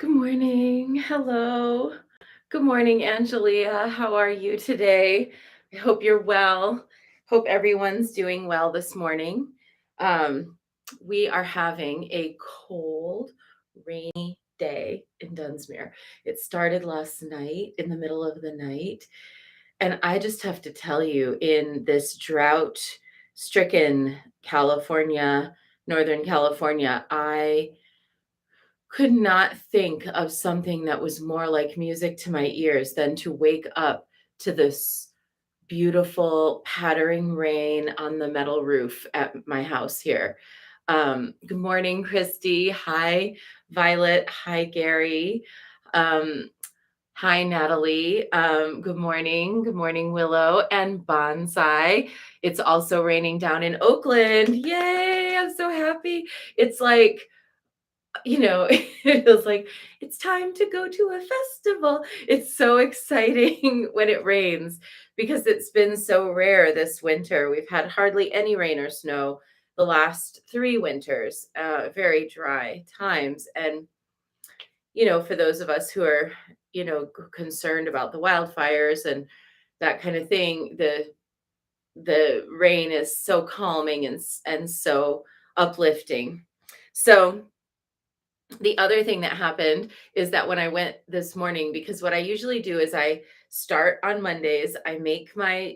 Good morning. Hello. Good morning, Angelia. How are you today? I hope you're well. Hope everyone's doing well this morning. Um, we are having a cold, rainy day in Dunsmuir. It started last night in the middle of the night. And I just have to tell you, in this drought stricken California, Northern California, I could not think of something that was more like music to my ears than to wake up to this beautiful pattering rain on the metal roof at my house here. Good morning, Christy. Hi, Violet. Hi, Gary. Um, Hi, Natalie. Good morning. Good morning, Willow and Bonsai. It's also raining down in Oakland. Yay! I'm so happy. It's like it feels like it's time to go to a festival. It's so exciting when it rains because it's been so rare this winter. We've had hardly any rain or snow the last 3 winters, very dry times. And, for those of us who are, concerned about the wildfires and that kind of thing, the rain is so calming and so uplifting. So, the other thing that happened is that when I went this morning, because what I usually do is I start on Mondays, I make my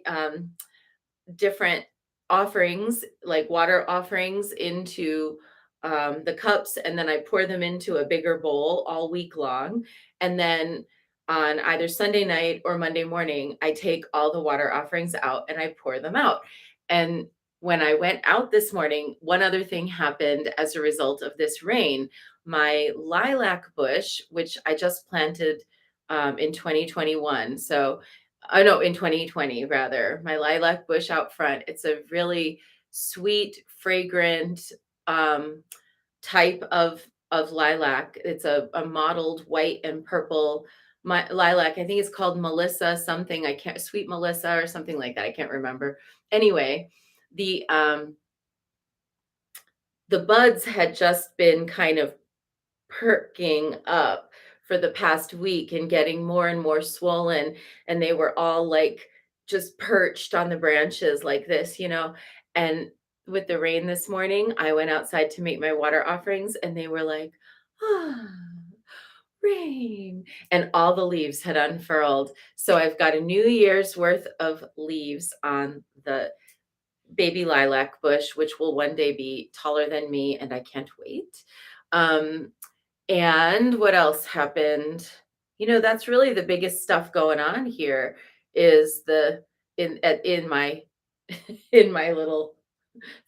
different offerings, like water offerings, into the cups, and then I pour them into a bigger bowl all week long. And then on either Sunday night or Monday morning, I take all the water offerings out and I pour them out. And when I went out this morning, one other thing happened as a result of this rain. My lilac bush, which I just planted in 2021. So I know in 2020 rather, my lilac bush out front. It's a really sweet, fragrant um, type of lilac. It's a mottled white and purple lilac. I think it's called Melissa something. I can't Sweet Melissa or something like that. I can't remember. Anyway, the um, the buds had just been kind of perking up for the past week and getting more and more swollen, and they were all like just perched on the branches like this. And with the rain this morning, I went outside to make my water offerings and they were like, ah, rain, and all the leaves had unfurled. So I've got a new year's worth of leaves on the baby lilac bush, which will one day be taller than me, and I can't wait. um, and what else happened? That's really the biggest stuff going on here is in my in my little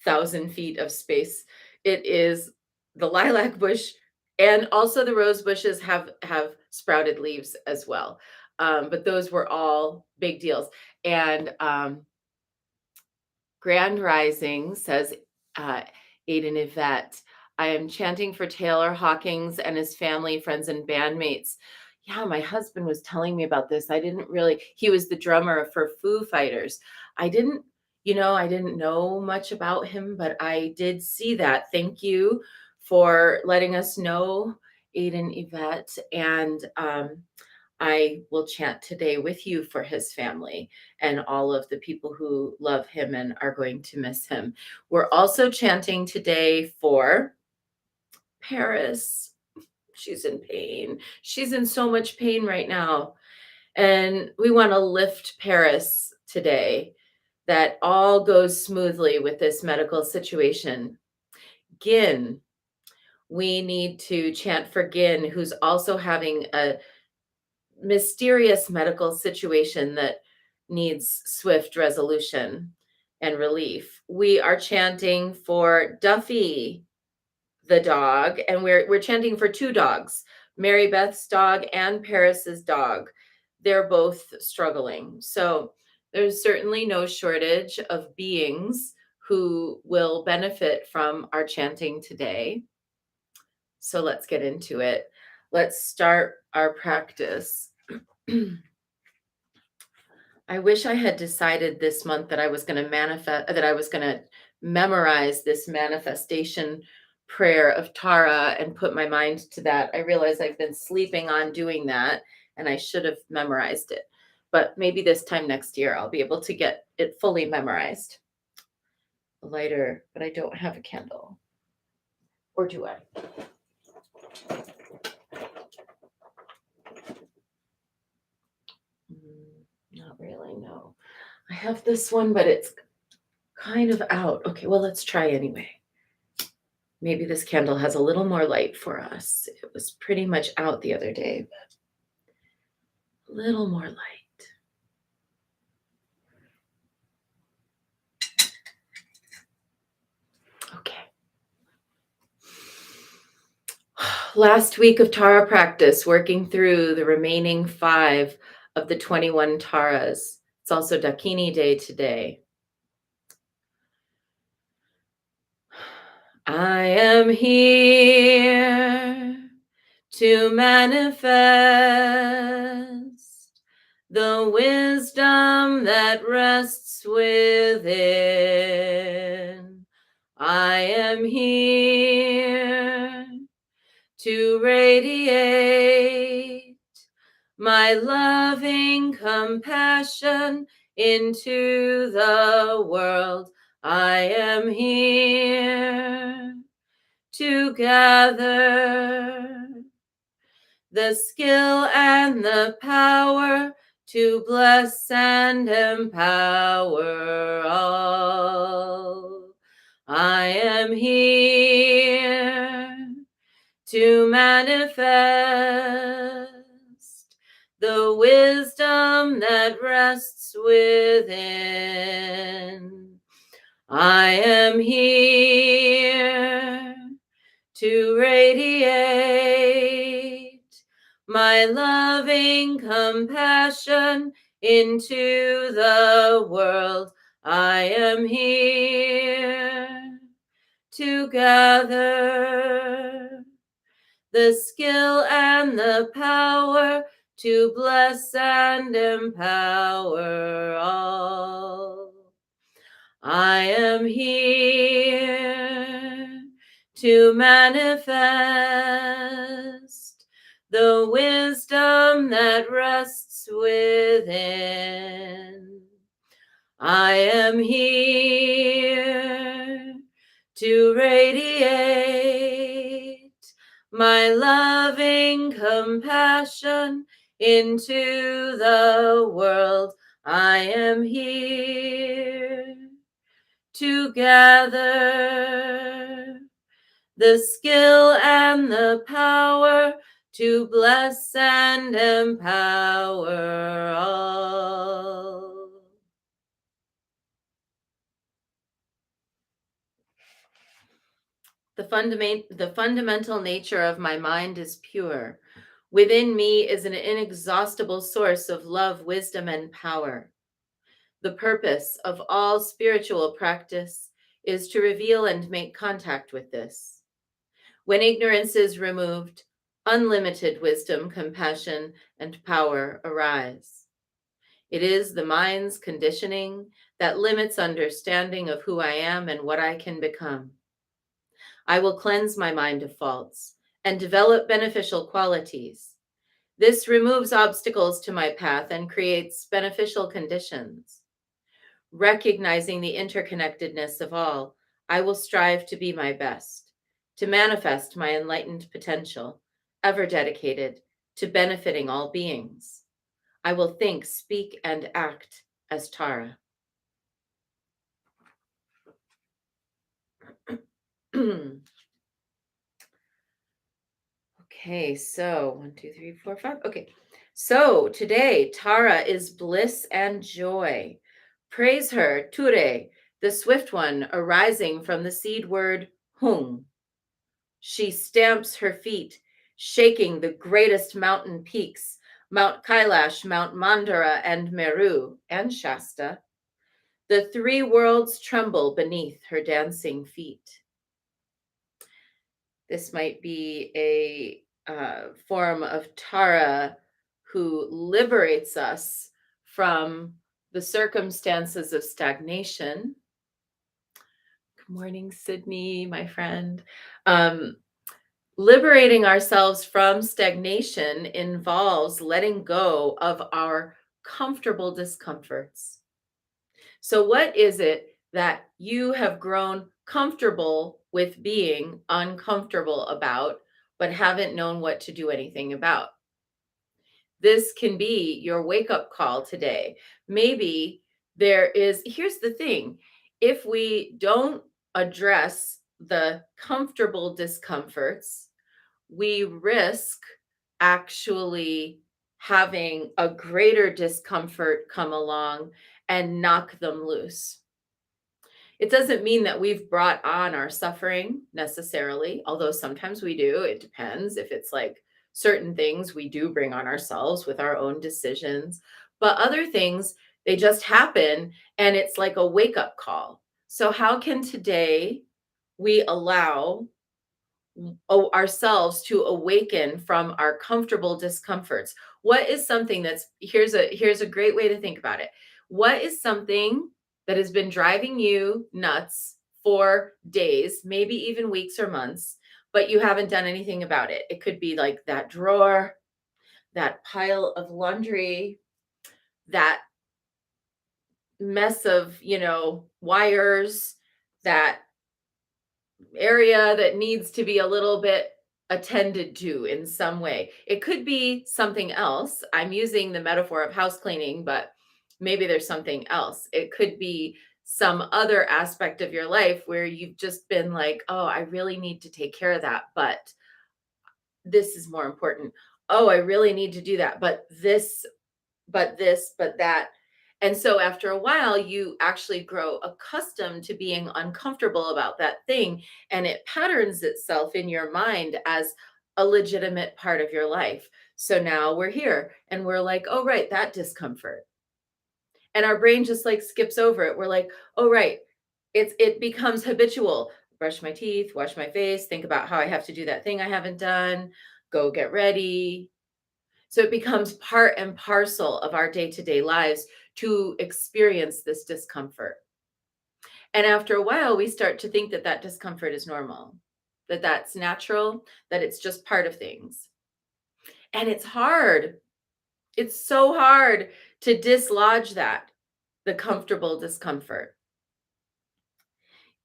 1,000 feet of space. It is the lilac bush, and also the rose bushes have sprouted leaves as well. But those were all big deals. And Grand Rising says, Aiden Yvette, I am chanting for Taylor Hawkins and his family, friends, and bandmates. Yeah, my husband was telling me about this. He was the drummer for Foo Fighters. I didn't know much about him, but I did see that. Thank you for letting us know, Aiden Yvette. And I will chant today with you for his family and all of the people who love him and are going to miss him. We're also chanting today for Paris. She's in pain. She's in so much pain right now. And we want to lift Paris today, that all goes smoothly with this medical situation. Gin, we need to chant for Gin, who's also having a mysterious medical situation that needs swift resolution and relief. We are chanting for Duffy, the dog, and we're chanting for 2 dogs, Mary Beth's dog and Paris's dog. They're both struggling. So there's certainly no shortage of beings who will benefit from our chanting today. So let's get into it. Let's start our practice. I wish I had decided this month that I was going to memorize this manifestation prayer of Tara and put my mind to that. I realize I've been sleeping on doing that and I should have memorized it. But maybe this time next year I'll be able to get it fully memorized. A lighter, but I don't have a candle. Or do I? Not really, no. I have this one, but it's kind of out. Okay, well, let's try anyway. Maybe this candle has a little more light for us. It was pretty much out the other day, but a little more light. Okay. Last week of Tara practice, working through the remaining 5 of the 21 Taras. It's also Dakini Day today. I am here to manifest the wisdom that rests within. I am here to radiate my loving compassion into the world. I am here to gather the skill and the power to bless and empower all. I am here to manifest the wisdom that rests within. I am here to radiate my loving compassion into the world. I am here to gather the skill and the power to bless and empower all. I am here to manifest the wisdom that rests within. I am here to radiate my loving compassion into the world. I am here to gather the skill and the power to bless and empower all. The fundamental nature of my mind is pure. Within me is an inexhaustible source of love, wisdom, and power. The purpose of all spiritual practice is to reveal and make contact with this. When ignorance is removed, unlimited wisdom, compassion, and power arise. It is the mind's conditioning that limits understanding of who I am and what I can become. I will cleanse my mind of faults and develop beneficial qualities. This removes obstacles to my path and creates beneficial conditions. Recognizing the interconnectedness of all, I will strive to be my best, to manifest my enlightened potential, ever dedicated to benefiting all beings. I will think, speak, and act as Tara. Okay, so 1, 2, 3, 4, 5. Okay, so today Tara is bliss and joy. Praise her, Ture, the swift one arising from the seed word hung. She stamps her feet, shaking the greatest mountain peaks, Mount Kailash, Mount Mandara, and Meru, and Shasta. The 3 worlds tremble beneath her dancing feet. This might be a form of Tara who liberates us from the circumstances of stagnation. Good morning, Sydney, my friend. Um, Liberating ourselves from stagnation involves letting go of our comfortable discomforts. So, what is it that you have grown comfortable with being uncomfortable about, but haven't known what to do anything about? This can be your wake up call today. Maybe here's the thing, if we don't address the comfortable discomforts, we risk actually having a greater discomfort come along and knock them loose. It doesn't mean that we've brought on our suffering necessarily, although sometimes we do. It depends if it's like certain things we do bring on ourselves with our own decisions, but other things, they just happen and it's like a wake up call. So, how can today we allow ourselves to awaken from our comfortable discomforts? What is something that's here's a great way to think about it. What is something that has been driving you nuts for days, maybe even weeks or months, but you haven't done anything about it? It could be like that drawer, that pile of laundry, that mess of, wires, that area that needs to be a little bit attended to in some way. It could be something else. I'm using the metaphor of house cleaning, but maybe there's something else. It could be some other aspect of your life where you've just been like, oh, I really need to take care of that, but this is more important. Oh, I really need to do that, but that. And so after a while, you actually grow accustomed to being uncomfortable about that thing, and it patterns itself in your mind as a legitimate part of your life. So now we're here and we're like, oh, right, that discomfort. And our brain just like skips over it. We're like, oh, right, it becomes habitual. Brush my teeth, wash my face, think about how I have to do that thing I haven't done, go get ready, so it becomes part and parcel of our day to day lives to experience this discomfort. And after a while, we start to think that that discomfort is normal, that that's natural, that it's just part of things. And it's hard. It's so hard to dislodge that, the comfortable discomfort.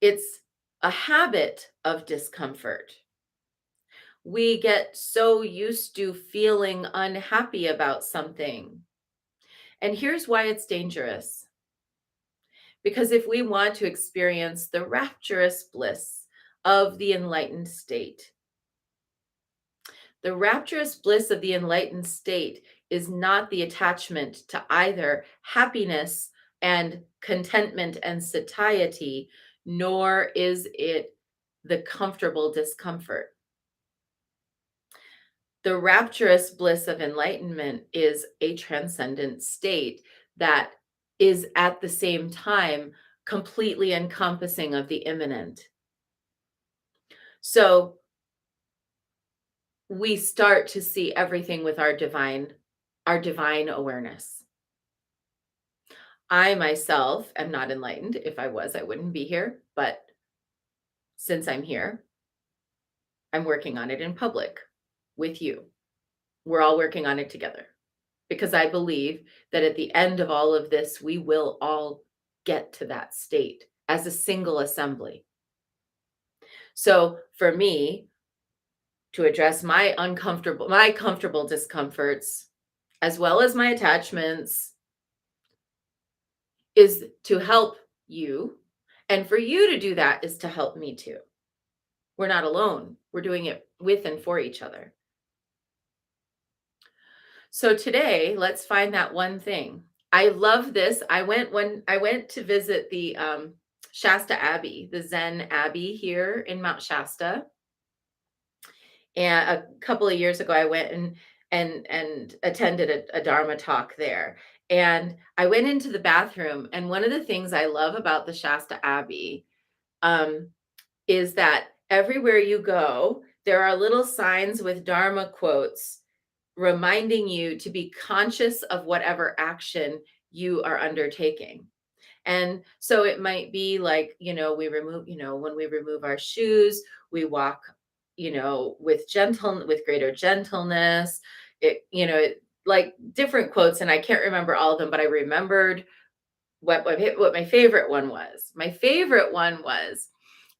It's a habit of discomfort. We get so used to feeling unhappy about something. And here's why it's dangerous. Because if we want to experience the rapturous bliss of the enlightened state, the rapturous bliss of the enlightened state is not the attachment to either happiness and contentment and satiety, nor is it the comfortable discomfort. The rapturous bliss of enlightenment is a transcendent state that is at the same time completely encompassing of the immanent. So we start to see everything with our divine awareness. I myself am not enlightened. If I was, I wouldn't be here. But since I'm here, I'm working on it in public with you. We're all working on it together because I believe that at the end of all of this, we will all get to that state as a single assembly. So for me, to address my comfortable discomforts, as well as my attachments, is to help you. And for you to do that is to help me too. We're not alone. We're doing it with and for each other. So today, let's find that one thing. I love this. I went to visit the Shasta Abbey, the Zen Abbey here in Mount Shasta. And a couple of years ago, I went and attended a Dharma talk there. And I went into the bathroom, and one of the things I love about the Shasta Abbey um, is that everywhere you go, there are little signs with Dharma quotes reminding you to be conscious of whatever action you are undertaking. And so it might be like, when we remove our shoes, we walk, with greater gentleness. Like different quotes, and I can't remember all of them, but I remembered what my favorite one was. My favorite one was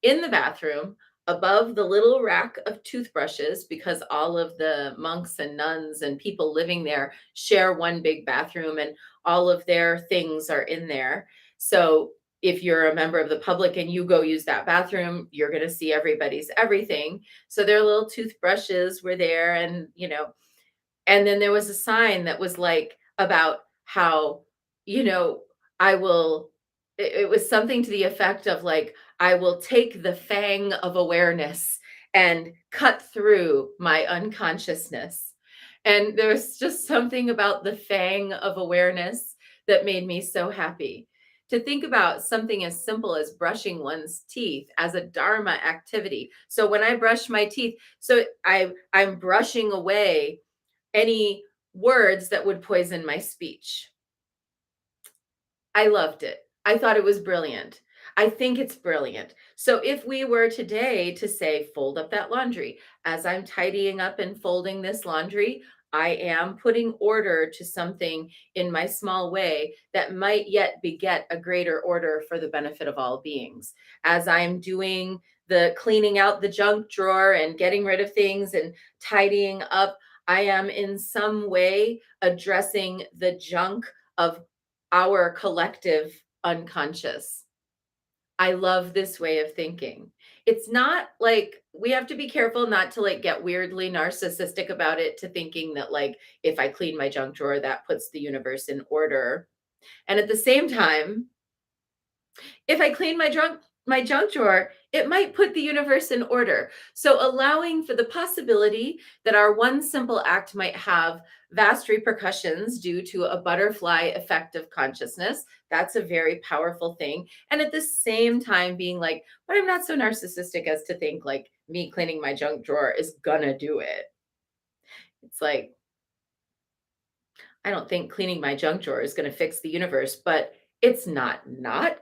in the bathroom above the little rack of toothbrushes, because all of the monks and nuns and people living there share one big bathroom and all of their things are in there. So if you're a member of the public and you go use that bathroom, you're going to see everybody's everything. So their little toothbrushes were there, and then there was a sign that was like about how, you know, I will, it was something to the effect of like, I will take the fang of awareness and cut through my unconsciousness. And there's just something about the fang of awareness that made me so happy. To think about something as simple as brushing one's teeth as a dharma activity. So when I brush my teeth, I'm brushing away any words that would poison my speech. I loved it. I thought it was brilliant. I think it's brilliant. So if we were today to say, fold up that laundry, as I'm tidying up and folding this laundry, I am putting order to something in my small way that might yet beget a greater order for the benefit of all beings. As I'm doing the cleaning out the junk drawer and getting rid of things and tidying up, I am in some way addressing the junk of our collective unconscious. I love this way of thinking. It's not like we have to be careful not to like get weirdly narcissistic about it, to thinking that like if I clean my junk drawer, that puts the universe in order. And at the same time, if I clean my junk drawer, it might put the universe in order. So allowing for the possibility that our one simple act might have vast repercussions due to a butterfly effect of consciousness, that's a very powerful thing. And at the same time being like, but I'm not so narcissistic as to think like me cleaning my junk drawer is gonna do it. It's like, I don't think cleaning my junk drawer is going to fix the universe, but it's not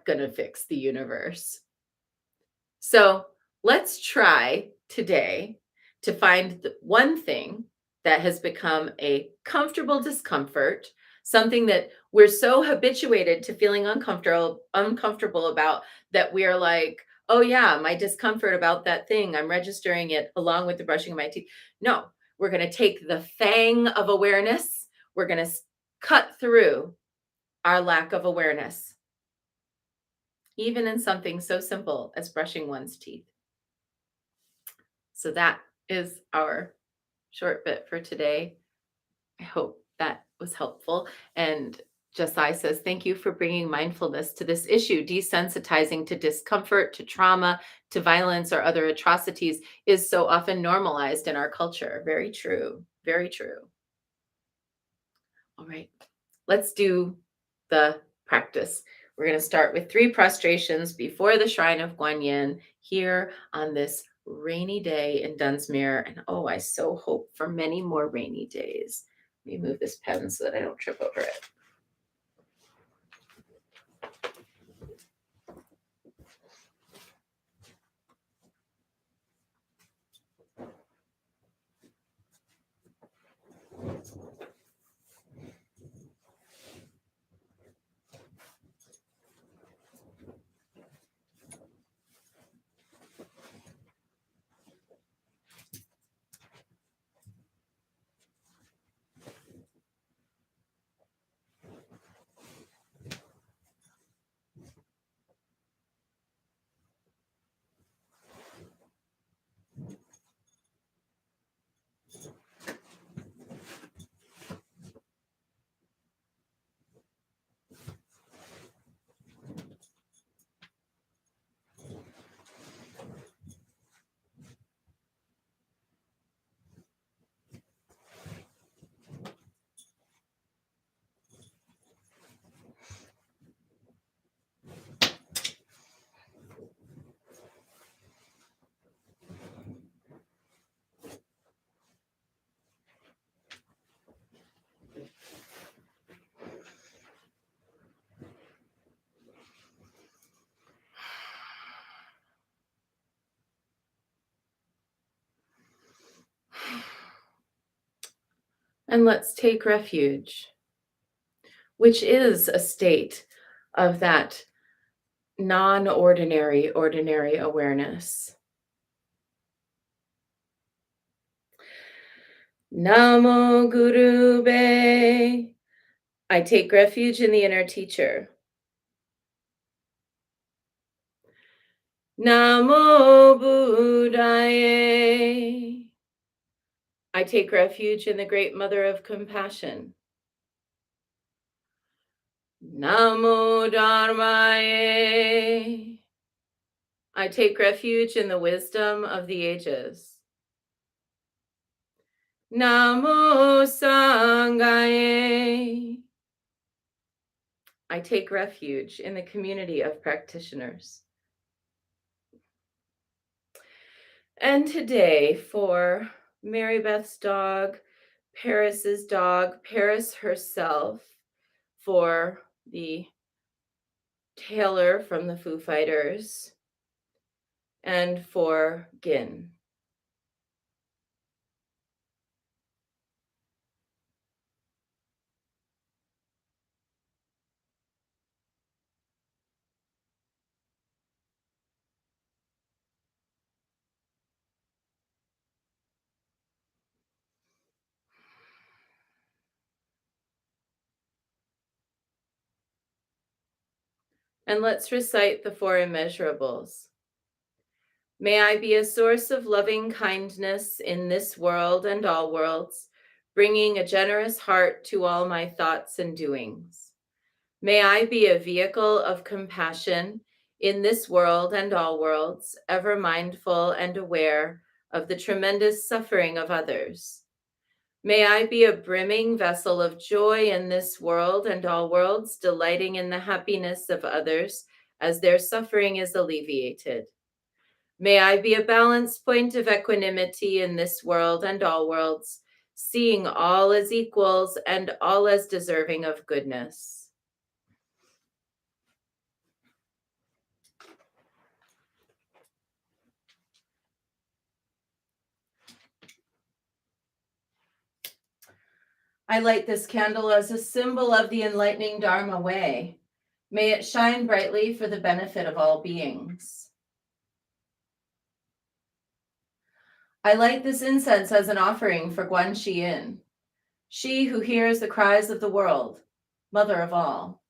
going to fix the universe. So let's try today to find the one thing that has become a comfortable discomfort, something that we're so habituated to feeling uncomfortable about, that we are like, oh yeah, my discomfort about that thing, I'm registering it along with the brushing of my teeth. No, we're going to take the fang of awareness. We're going to cut through our lack of awareness, even in something so simple as brushing one's teeth. So that is our short bit for today. I hope that was helpful. And Josiah says, thank you for bringing mindfulness to this issue. Desensitizing to discomfort, to trauma, to violence or other atrocities is so often normalized in our culture. Very true. Very true. All right, let's do the practice. We're going to start with 3 prostrations before the shrine of Guanyin here on this rainy day in Dunsmuir. And oh, I so hope for many more rainy days. Let me move this pen so that I don't trip over it. And let's take refuge, which is a state of that non-ordinary, ordinary awareness. Namo Gurube. I take refuge in the inner teacher. Namo Buddhaye. I take refuge in the great mother of compassion. Namo Dharmaye. I take refuge in the wisdom of the ages. Namo Sanghaye. I take refuge in the community of practitioners. And today, for Mary Beth's dog, Paris's dog, Paris herself, for the Taylor from the Foo Fighters, and for Gin. And let's recite the Four Immeasurables. May I be a source of loving kindness in this world and all worlds, bringing a generous heart to all my thoughts and doings. May I be a vehicle of compassion in this world and all worlds, ever mindful and aware of the tremendous suffering of others. May I be a brimming vessel of joy in this world and all worlds, delighting in the happiness of others as their suffering is alleviated. May I be a balance point of equanimity in this world and all worlds, seeing all as equals and all as deserving of goodness. I light this candle as a symbol of the enlightening Dharma way. May it shine brightly for the benefit of all beings. I light this incense as an offering for Guanyin, she who hears the cries of the world, mother of all.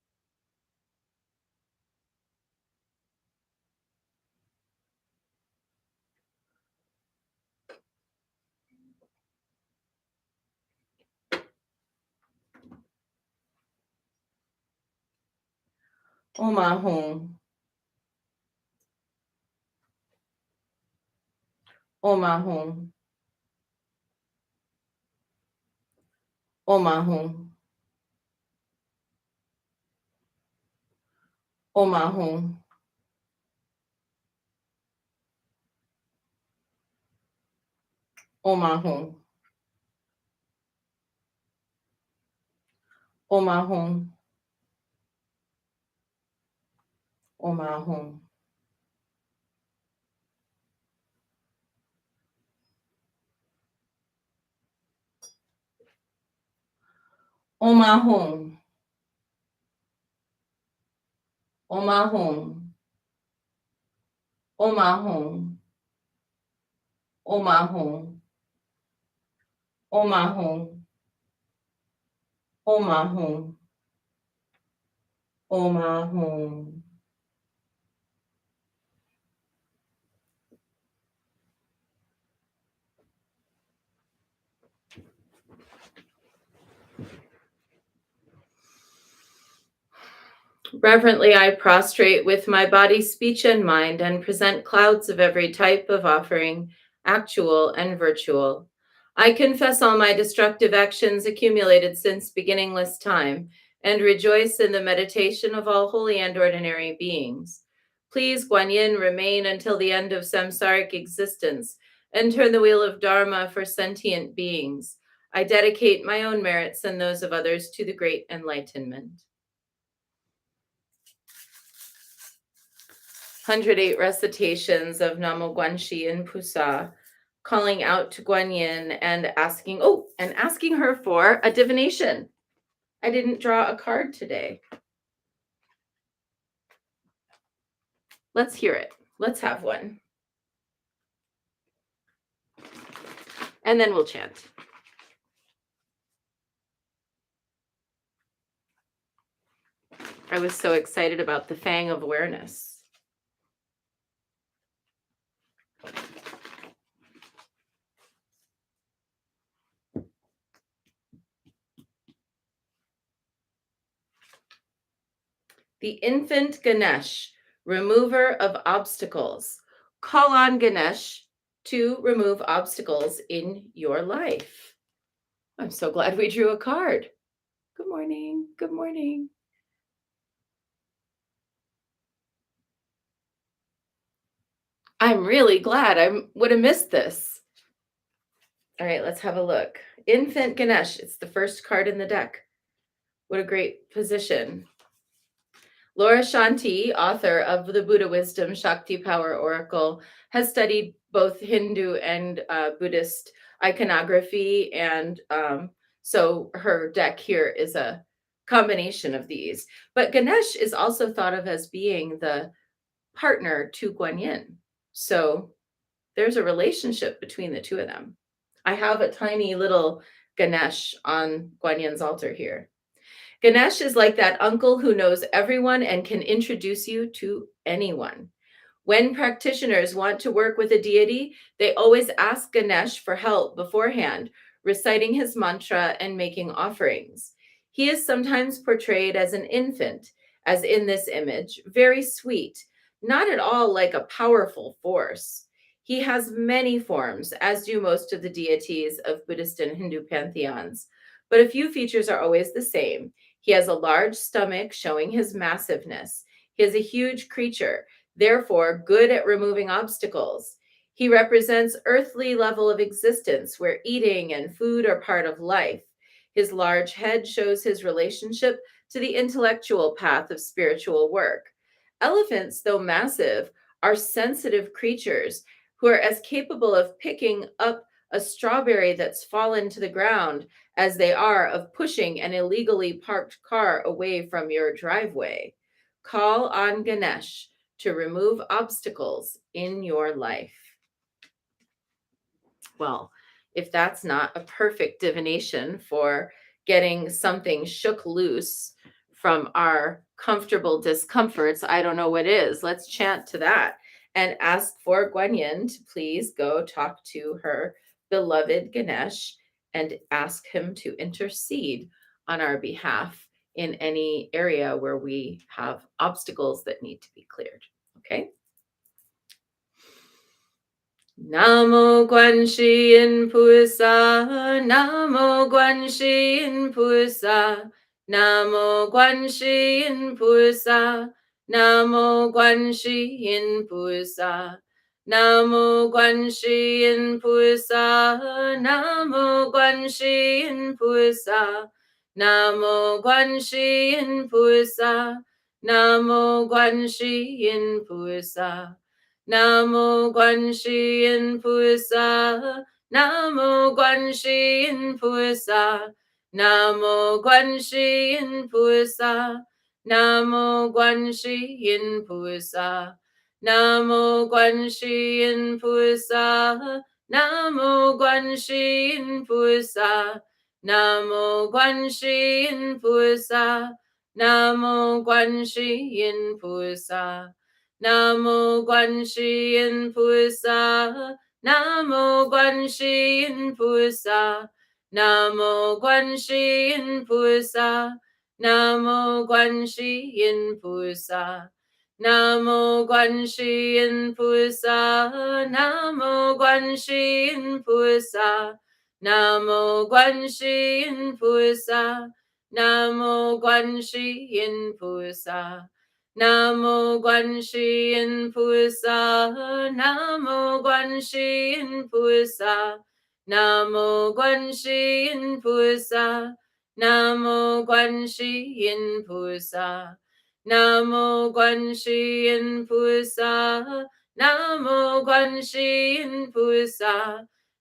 Omahum. Omahum. Omahum. Omahum. Omahum. Omahum. Omahum. Omahum. Omahum. Omahum. Omahum. Omahum. Omahum. Omahum. Reverently, I prostrate with my body, speech, and mind, and present clouds of every type of offering, actual and virtual. I confess all my destructive actions accumulated since beginningless time, and rejoice in the meditation of all holy and ordinary beings. Please, Guanyin, remain until the end of samsaric existence, and turn the wheel of Dharma for sentient beings. I dedicate my own merits and those of others to the great enlightenment. 108 recitations of Namo Guanyin Pusa, calling out to Guanyin and asking her for a divination. I didn't draw a card today. Let's hear it. Let's have one. And then we'll chant. I was so excited about the Fang of Awareness. The infant Ganesh, remover of obstacles. Call on Ganesh to remove obstacles in your life. I'm so glad we drew a card. Good morning. Good morning. I'm really glad. I would have missed this. All right, let's have a look. Infant Ganesh. It's the first card in the deck. What a great position. Laura Shanti, author of the Buddha Wisdom Shakti Power Oracle, has studied both Hindu and Buddhist iconography, and so her deck here is a combination of these. But Ganesh is also thought of as being the partner to Guanyin. So there's a relationship between the two of them. I have a tiny little Ganesh on Guanyin's altar here. Ganesh is like that uncle who knows everyone and can introduce you to anyone. When practitioners want to work with a deity, they always ask Ganesh for help beforehand, reciting his mantra and making offerings. He is sometimes portrayed as an infant, as in this image, very sweet, not at all like a powerful force. He has many forms, as do most of the deities of Buddhist and Hindu pantheons, but a few features are always the same. He has a large stomach showing his massiveness. He is a huge creature, therefore good at removing obstacles. He represents earthly level of existence where eating and food are part of life. His large head shows his relationship to the intellectual path of spiritual work. Elephants, though massive, are sensitive creatures who are as capable of picking up a strawberry that's fallen to the ground as they are of pushing an illegally parked car away from your driveway. Call on Ganesh to remove obstacles in your life. Well, if that's not a perfect divination for getting something shook loose from our comfortable discomforts, I don't know what is. Let's chant to that and ask for Guanyin to please go talk to her beloved Ganesh and ask him to intercede on our behalf in any area where we have obstacles that need to be cleared. Okay? Namo Guanshi in Pusa, Namo Guanshi in Pusa, Namo Guanshi in Pusa, Namo Guanshi in Pusa, Namo Guanshi in Pusa, Namo Guanshi in Pusa, Namo Guanshi in Pusa, Namo Guanshi in Pusa. Namo Guanshi in Pusa, Namo Guanshi in Pusa, Namo Guanshi in Pusa, Namo Guanshi in Pusa, Namo Guanshi in Pusa, Namo Guanshi in Pusa, Namo Guanshi in Pusa, Namo Guanshi in Pusa. Namo Guanshi in Pusa, Namo Guanshi in Pusa, Namo Guanshi in Pusa, Namo Guanshi in Pusa, Namo Guanshi in Pusa, Namo Guanshi in Pusa, Namo Guanshi in Pusa, Namo Guanshi in Pusa. Namo Guanshi in Pusa, Namo Guanshi in Pusa, Namo Guanshi in Pusa, Namo Guanshi in Pusa, Namo Guanshi in Pusa, Namo Guanshi in Pusa,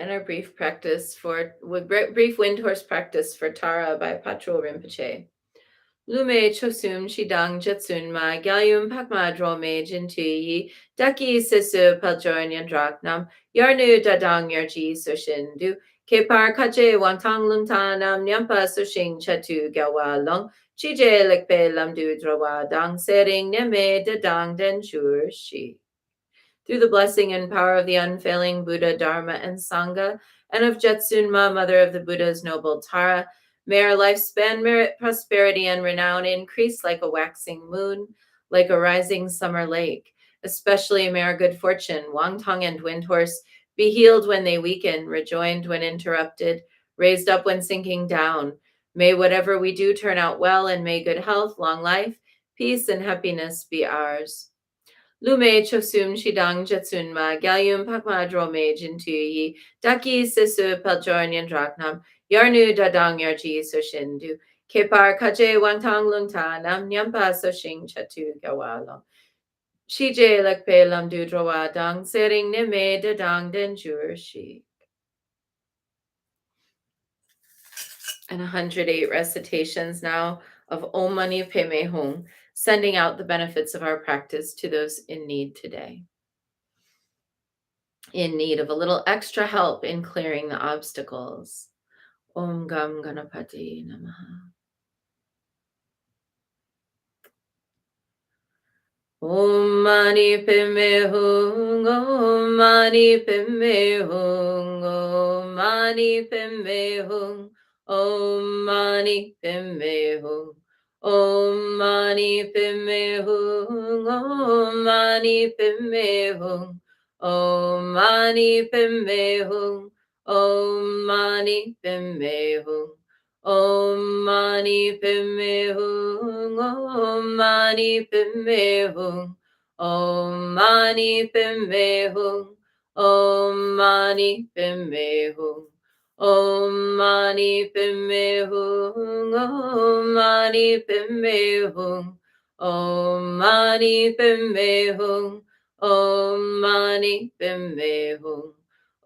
And our brief wind horse practice for Tara by Patrul Rinpoche. Lume chosum shidang jetsun ma galyum pakma drome jinti daki sisu paljorn yandraknam yarnu dadang yarji sushindu kepar kache wantang luntanam nyampa sushing chatu gawa long chije lekpe lamdu drawa dang sering neme dadang den shi. Through the blessing and power of the unfailing Buddha, Dharma, and Sangha, and of Jetsunma, mother of the Buddha's noble Tara, may our lifespan, merit, prosperity, and renown increase like a waxing moon, like a rising summer lake. Especially may our good fortune, Wangtong and Windhorse, be healed when they weaken, rejoined when interrupted, raised up when sinking down. May whatever we do turn out well, and may good health, long life, peace, and happiness be ours. Lume chosum shidang jetsunma galyum pakma drome jintuyi daki sisu peljornyan draknam yarnu dadang yarji soshindu kepar kaje wantang lungta nam nyampa soshing chatu gawalo shije lekpe lamdu drowa dang sering nime dadang denjur shi. And 108 recitations now of Om Mani Padme Hum, sending out the benefits of our practice to those in need today, in need of a little extra help in clearing the obstacles. Om Gam Ganapati Namaha. Om Mani Padme Hum, Om Mani Padme Hum, Om Mani Padme Hum, Om Mani Padme Hum. Om Mani Padme Hum, Om Mani Padme Hum, Om Mani Padme Hum, Om Mani Padme Hum, Om Mani Padme Hum, Om Mani Padme Hum, Om Mani Padme Hum, Om Mani Padme Hum. Om Mani Padme Hum, Om Mani Padme Hum, Om Mani Padme Hum, Om Mani Padme Hum,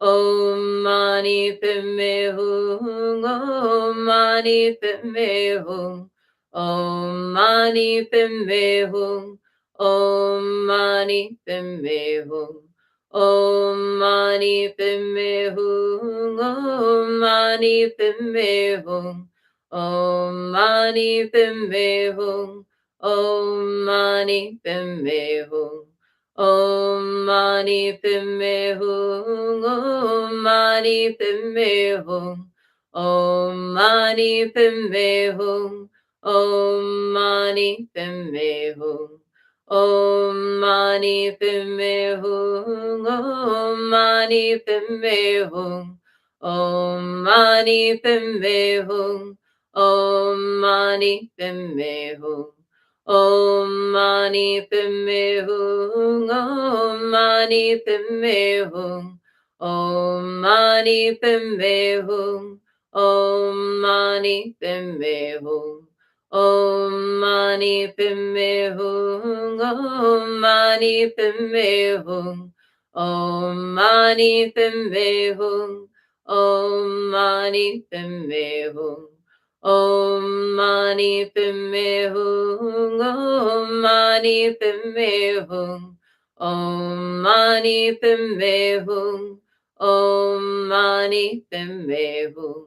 Om Mani Padme Hum, Om Mani Padme Hum, Om Mani Padme Hum, Om Mani Padme Hum. Om Mani Padme Hum, Om Mani Padme Hum, Om Mani Padme Hum, Om Mani Padme Hum, Om Mani Padme Hum, Om Mani Padme Hum, Om Mani Padme Hum, Om Mani Padme Hum. Om Mani Padme Hum, Om Mani Padme Hum, Om Mani Padme Hum, Om Mani Padme Hum, Om Mani Padme Hum, Om Mani Padme Hum, Om Mani Padme Hum, Om Mani Padme Hum. Om Mani Padme Hum, Om Mani Padme Hum, Om Mani Padme Hum, Om Mani Padme Hum, Om Mani Padme Hum, Om Mani Padme Hum, Om Mani Padme Hum, Om Mani Padme Hum.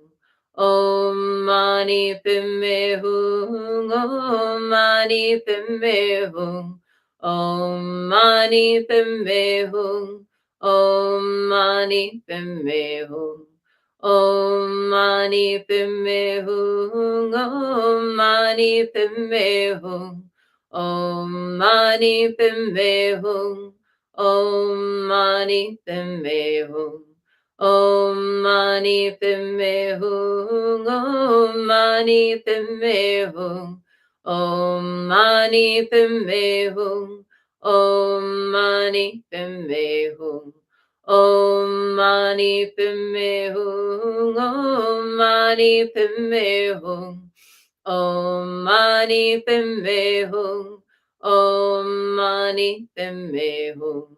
Om Mani Padme Hum, Om Mani Padme Hum, Om Mani Padme Hum, Om Mani Padme Hum, Om Mani Padme Hum, Om Mani Padme Hum, Om Mani Padme Hum, Om Mani Padme Hum. Om Mani Padme Hum, Om Mani Padme Hum, Om Mani Padme Hum, Om Mani Padme Hum, Om Mani Padme Hum, Om Mani Padme Hum, Om Mani Padme Hum, Om Mani Padme Hum.